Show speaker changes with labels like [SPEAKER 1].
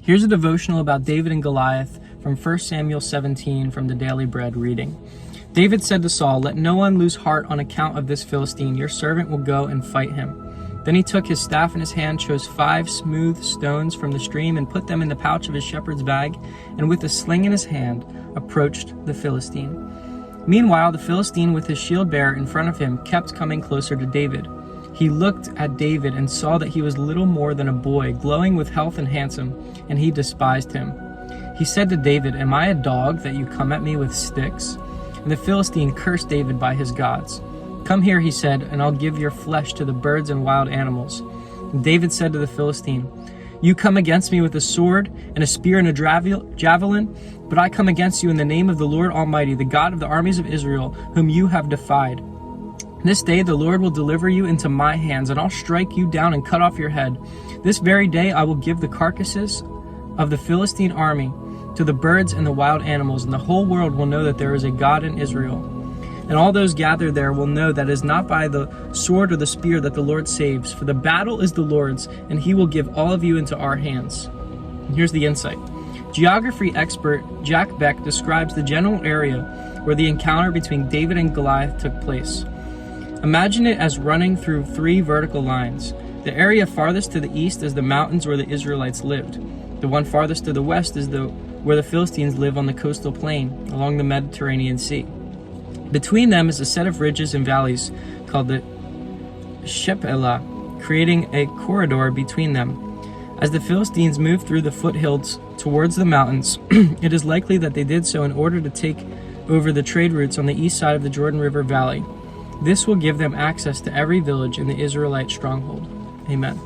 [SPEAKER 1] Here's a devotional about David and Goliath from 1 Samuel 17 from the Daily Bread reading. David said to Saul, "Let no one lose heart on account of this Philistine. Your servant will go and fight him." Then he took his staff in his hand, chose 5 smooth stones from the stream, and put them in the pouch of his shepherd's bag, and with a sling in his hand, approached the Philistine. Meanwhile, the Philistine with his shield bearer in front of him kept coming closer to David. He looked at David and saw that he was little more than a boy, glowing with health and handsome, and he despised him. He said to David, "Am I a dog that you come at me with sticks?" And the Philistine cursed David by his gods. "Come here," he said, "and I'll give your flesh to the birds and wild animals." And David said to the Philistine, "You come against me with a sword and a spear and a javelin, but I come against you in the name of the Lord Almighty, the God of the armies of Israel, whom you have defied. This day the Lord will deliver you into my hands, and I'll strike you down and cut off your head. This very day I will give the carcasses of the Philistine army to the birds and the wild animals, and the whole world will know that there is a God in Israel. And all those gathered there will know that it is not by the sword or the spear that the Lord saves, for the battle is the Lord's, and he will give all of you into our hands." And here's the insight. Geography expert Jack Beck describes the general area where the encounter between David and Goliath took place. Imagine it as running through 3 vertical lines. The area farthest to the east is the mountains where the Israelites lived. The one farthest to the west is where the Philistines live on the coastal plain along the Mediterranean Sea. Between them is a set of ridges and valleys called the Shephelah, creating a corridor between them. As the Philistines moved through the foothills towards the mountains, it is likely that they did so in order to take over the trade routes on the east side of the Jordan River Valley. This will give them access to every village in the Israelite stronghold. Amen.